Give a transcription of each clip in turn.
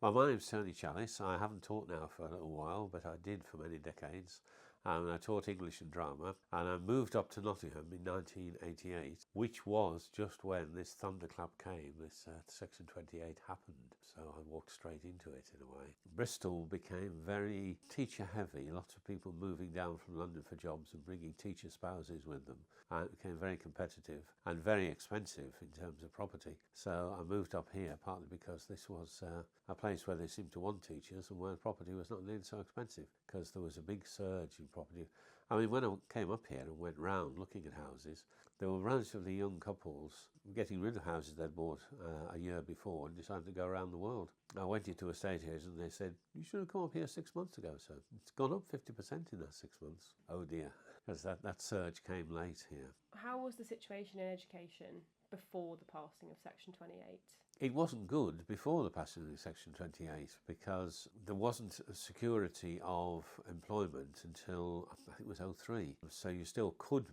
Well, my name's Tony Challis. I haven't taught now for a little while, but I did for many decades. And I taught English and drama, and I moved up to Nottingham in 1988, which was just when this thunderclap came, this Section 28 happened. So I walked straight into it in a way. Bristol became very teacher heavy, lots of people moving down from London for jobs and bringing teacher spouses with them. And it became very competitive and very expensive in terms of property. So I moved up here partly because this was a place where they seemed to want teachers and where property was not nearly so expensive, because there was a big surge in property. I mean, when I came up here and went round looking at houses, there were relatively young couples getting rid of houses they'd bought a year before and decided to go around the world. I went into estate agents and they said, "You should have come up here 6 months ago, so it's gone up 50% in that 6 months." Oh dear, because that surge came late here. How was the situation in education before the passing of Section 28? It wasn't good before the passing of Section 28 because there wasn't a security of employment until I think it was 03. So you still could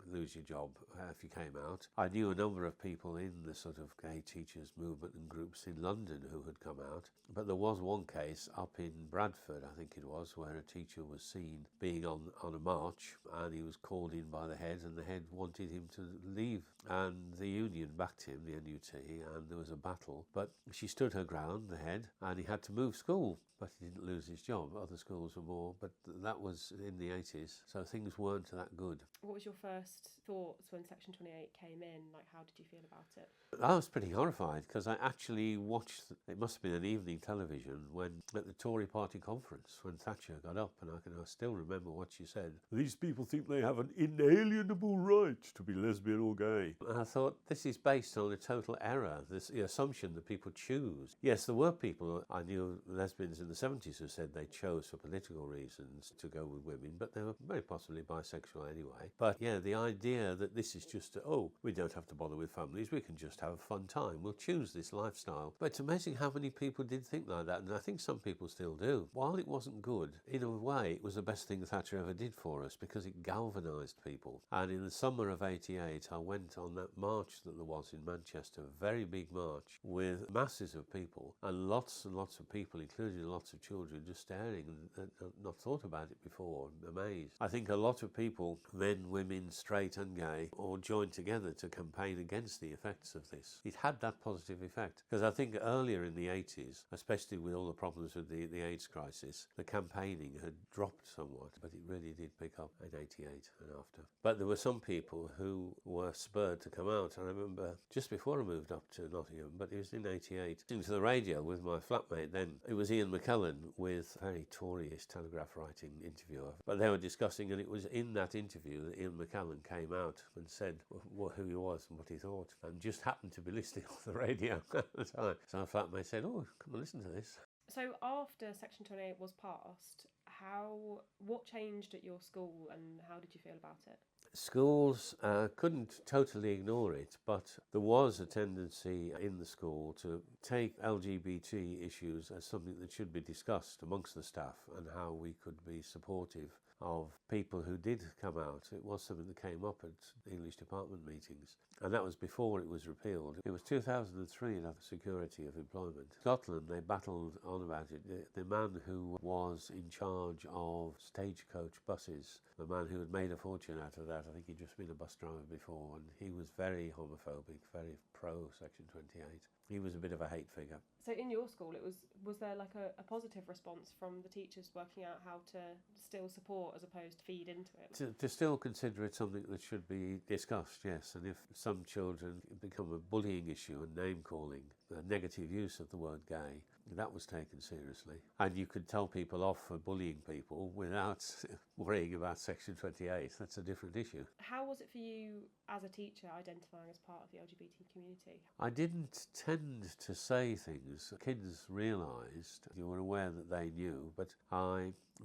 lose your job if you came out. I knew a number of people in the sort of gay teachers movement and groups in London who had come out, but there was one case up in Bradford, I think it was, where a teacher was seen being on a march and he was called in by the head and the head wanted him to leave, and the union backed him, the NUT, and there was a battle, but she stood her ground, the head, and he had to move school, but he didn't lose his job. Other schools were more, but that was in the 80s, so things weren't that good. What was your first thoughts when Section 28 came in? Like, how did you feel about it? I was pretty horrified because I actually watched, it must have been an evening television, when at the Tory party conference, when Thatcher got up, and I can still remember what she said. "These people think they have an inalienable right to be lesbian or gay." And I thought, this is based on a total error, the assumption that people choose. Yes, there were people, I knew lesbians in the 70s who said they chose for political reasons to go with women, but they were very possibly bisexual anyway. But yeah, the idea that this is just, we don't have to bother with families, we can just have a fun time, we'll choose this lifestyle. But it's amazing how many people did think like that, and I think some people still do. While it wasn't good, in a way it was the best thing Thatcher ever did for us because it galvanised people. And in the summer of 88 I went on that march that there was in Manchester, a very big march with masses of people and lots of people, including lots of children, just staring and not thought about it before, amazed. I think a lot of people, men, women, straight and gay, all joined together to campaign against the effects of this. It had that positive effect because I think earlier in the 80s, especially with all the problems with the AIDS crisis, the campaigning had dropped somewhat, but it really did pick up in 88 and after. But there were some people who were spurred to come out. I remember just before I moved up to Nottingham, but it was in 88, listening to the radio with my flatmate then. It was Ian McKellen with a very Tory-ish Telegraph writing interviewer. But they were discussing, and it was in that interview that Ian McKellen came out and said who he was and what he thought, and just happened to be listening on the radio at the time. So my flatmate said, "Oh, come and listen to this." So after Section 28 was passed, what changed at your school and how did you feel about it? Schools couldn't totally ignore it, but there was a tendency in the school to take LGBT issues as something that should be discussed amongst the staff and how we could be supportive of people who did come out. It was something that came up at English department meetings, and that was before it was repealed. It was 2003 in security of employment. Scotland, they battled on about it. The man who was in charge of stagecoach buses, the man who had made a fortune out of that, I think he'd just been a bus driver before, and he was very homophobic, very pro Section 28. He was a bit of a hate figure. So in your school, was there like a positive response from the teachers working out how to still support as opposed to feed into it? To still consider it something that should be discussed, yes. And if some children become a bullying issue and name-calling, the negative use of the word gay, that was taken seriously. And you could tell people off for bullying people without worrying about Section 28. That's a different issue. How was it for you as a teacher identifying as part of the LGBT community? I didn't tend to say things. Kids realised, you were aware that they knew, but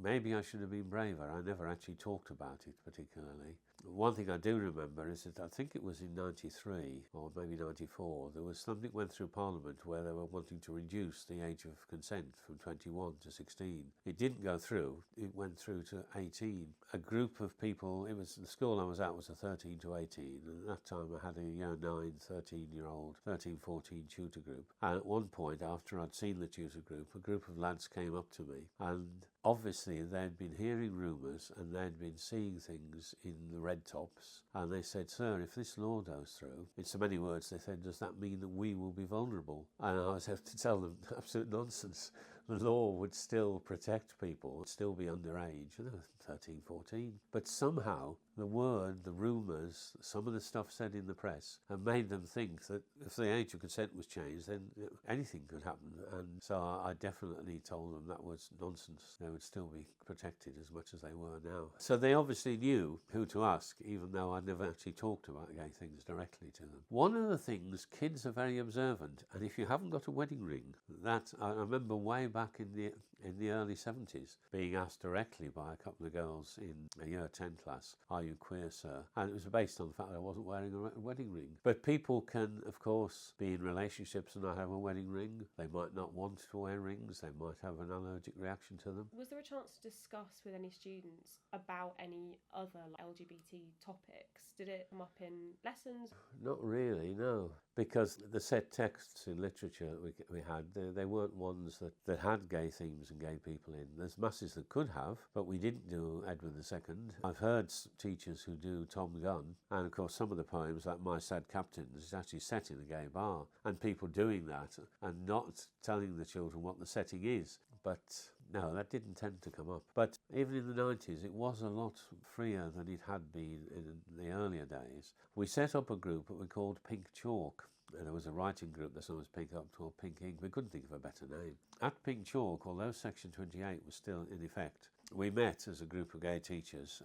maybe I should have been braver. I never actually talked about it particularly. one thing I do remember is that I think it was in 93 or maybe 94, there was something went through Parliament where they were wanting to reduce the age of consent from 21 to 16. It didn't go through, it went through to 18. A group of people, it was the school I was at was a 13 to 18, and at that time I had a year 9, 13-year-old, 13, 14 tutor group. And at one point, after I'd seen the tutor group, a group of lads came up to me, and obviously they'd been hearing rumours and they'd been seeing things in the red tops, and they said, "Sir, if this law goes through," in so many words they said, "does that mean that we will be vulnerable?" And I was have to tell them, absolute nonsense. The law would still protect people, would still be underage, 13, 14. But somehow the word, the rumours, some of the stuff said in the press, and made them think that if the age of consent was changed, then anything could happen. And so I definitely told them that was nonsense. They would still be protected as much as they were now. So they obviously knew who to ask, even though I'd never actually talked about gay things directly to them. One of the things, kids are very observant, and if you haven't got a wedding ring, that I remember way back in the early 70s being asked directly by a couple of girls in a year 10 class, "Are you queer, sir?" And it was based on the fact that I wasn't wearing a wedding ring. But people can, of course, be in relationships and not have a wedding ring. They might not want to wear rings. They might have an allergic reaction to them. Was there a chance to discuss with any students about any other LGBT topics? Did it come up in lessons? Not really, no. Because the set texts in literature that we had, they weren't ones that had gay themes and gay people in. There's masses that could have, but we didn't do Edward II. I've heard teachers who do Tom Gunn, and of course some of the poems, like My Sad Captains, is actually set in a gay bar, and people doing that and not telling the children what the setting is. But no, that didn't tend to come up. But even in the 90s, it was a lot freer than it had been in the earlier days. We set up a group that we called Pink Chalk. And there was a writing group that's always Pink Up called Pink Ink. We couldn't think of a better name. At Pink Chalk, although Section 28 was still in effect, we met as a group of gay teachers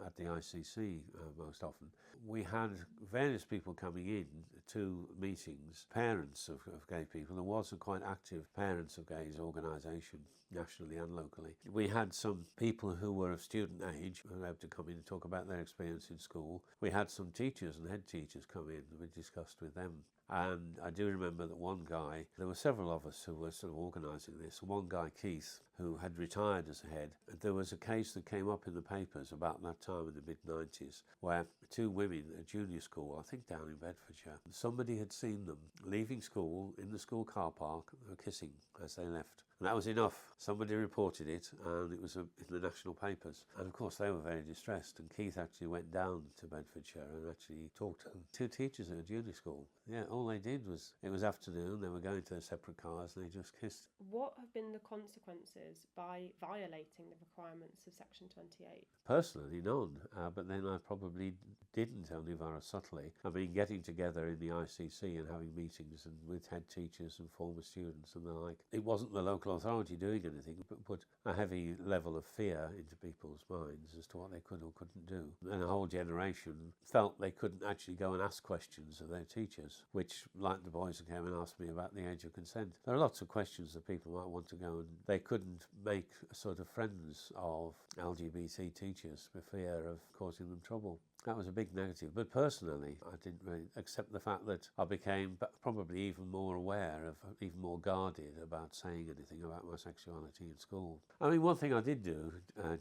at the ICC most often. We had various people coming in to meetings, parents of gay people. There was a quite active Parents of Gays organisation, nationally and locally. We had some people who were of student age who were able to come in and talk about their experience in school. We had some teachers and head teachers come in and we discussed with them. And I do remember that one guy, there were several of us who were sort of organising this. One guy, Keith, who had retired as a head, there was a case that came up in the papers about that time in the mid-90s where two women at junior school, I think down in Bedfordshire, somebody had seen them leaving school in the school car park, kissing as they left. And that was enough. Somebody reported it and it was in the national papers. And of course they were very distressed, and Keith actually went down to Bedfordshire and actually talked to two teachers at a junior school. Yeah, all they did was, it was afternoon, they were going to their separate cars and they just kissed. What have been the consequences by violating the requirements of Section 28? Personally, none. But then I probably didn't, only very subtly. I mean, getting together in the ICC and having meetings and with head teachers and former students and the like. It wasn't the local authority doing anything, but put a heavy level of fear into people's minds as to what they could or couldn't do. And a whole generation felt they couldn't actually go and ask questions of their teachers, which, like the boys who came and asked me about the age of consent, there are lots of questions that people might want to go, and they couldn't make sort of friends of LGBT teachers for fear of causing them trouble. That was a big negative. But personally, I didn't really accept the fact that I became probably even more aware of, even more guarded about saying anything about my sexuality in school. I mean, one thing I did do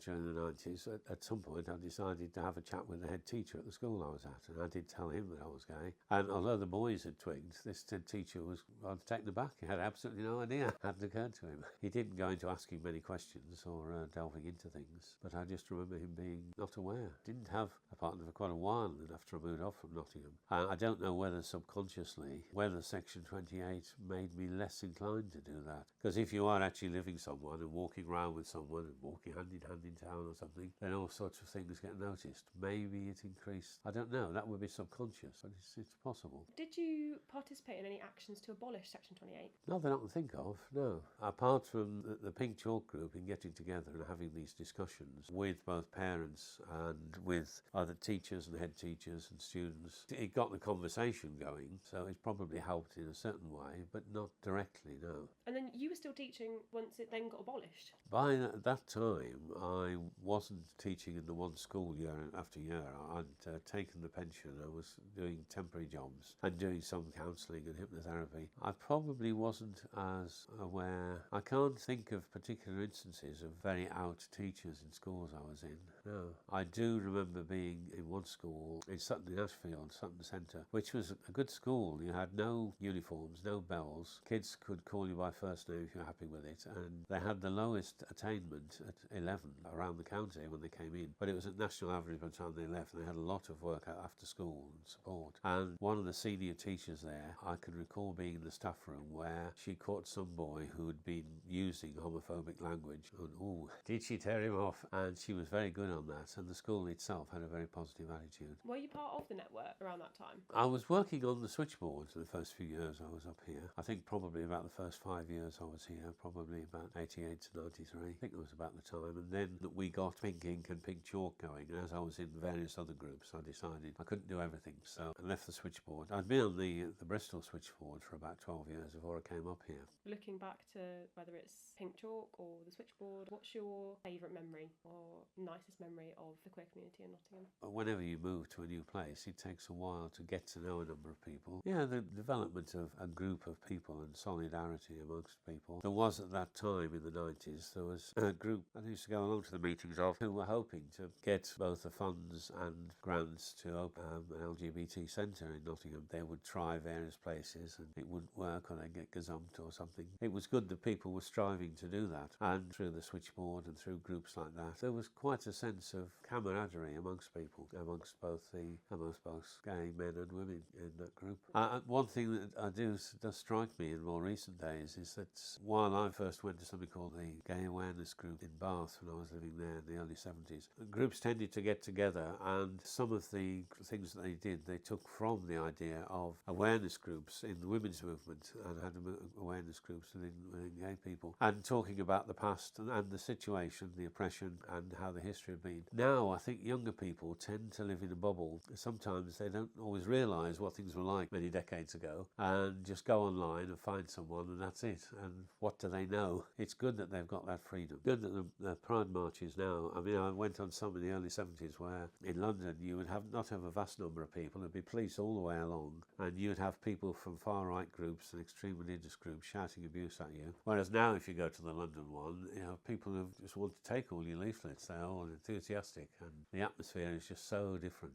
during the 90s, at some point I decided to have a chat with the head teacher at the school I was at, and I did tell him that I was gay. And although the boys had twigged, this head teacher was rather taken aback. He had absolutely no idea. It hadn't occurred to him. He didn't go into asking many questions or delving into things, but I just remember him being not aware. Didn't have a partner for quite a while after I moved off from Nottingham. I don't know whether subconsciously, whether Section 28 made me less inclined to do that. Because if you are actually living someone and walking around with someone and walking hand in town or something, then all sorts of things get noticed. Maybe it increased. I don't know. That would be subconscious, but it's possible. Did you participate in any actions to abolish Section 28? Not that I can think of, no. Apart from the Pink Chalk group in getting together and having these discussions with both parents and with other teachers teachers and head teachers and students. It got the conversation going, so it probably helped in a certain way, but not directly, no. And then you were still teaching once it then got abolished? By that time, I wasn't teaching in the one school year after year. I'd taken the pension. I was doing temporary jobs and doing some counselling and hypnotherapy. I probably wasn't as aware. I can't think of particular instances of very out teachers in schools I was in. No. I do remember being in one school in Sutton-in-Ashfield, Sutton Centre, which was a good school. You had no uniforms, no bells. Kids could call you by first name if you're happy with it, and they had the lowest attainment at 11 around the county when they came in, but it was at national average by the time they left, and they had a lot of work after school and support. And one of the senior teachers there, I can recall being in the staff room where she caught some boy who had been using homophobic language, and did she tear him off? And she was very good on that, and the school itself had a very positive attitude. Were you part of the network around that time? I was working on the switchboard the first few years I was up here. I think probably about the first 5 years I was here, probably about 88 to 93. I think it was about the time. And then we got Pink Ink and Pink Chalk going. And as I was in various other groups, I decided I couldn't do everything. So I left the switchboard. I'd been on the Bristol switchboard for about 12 years before I came up here. Looking back to whether it's Pink Chalk or the switchboard, what's your favourite memory or nicest memory of the queer community in Nottingham? Whenever you move to a new place, it takes a while to get to know a number of people. Yeah, the development of a group of people and solidarity amongst people. There was at that time in the 90s, there was a group I used to go along to the meetings of who were hoping to get both the funds and grants to open an LGBT centre in Nottingham. They would try various places and it wouldn't work, or they'd get gazumped or something. It was good that people were striving to do that, and through the switchboard and through groups like that, there was quite a sense of camaraderie amongst people, amongst both gay men and women in that group. One thing that does strike me in more recent days is that while I first went to something called the Gay Awareness Group in Bath when I was living there in the early 70s, groups tended to get together, and some of the things that they did, they took from the idea of awareness groups in the women's movement, and had awareness groups within gay people, and talking about the past and the situation, the oppression, and how the history had been. Now, I think younger people tend to live in a bubble. Sometimes they don't always realise what things were like many decades ago, and just go online and find someone, and that's it. And what do they know? It's good that they've got that freedom. Good that the Pride marches now. I mean, I went on some in the early 70s where in London you would not have a vast number of people. There'd be police all the way along, and you'd have people from far-right groups and extreme religious groups shouting abuse at you. Whereas now, if you go to the London one, you know, people who just want to take all your leaflets. They're all enthusiastic, and the atmosphere is just so different.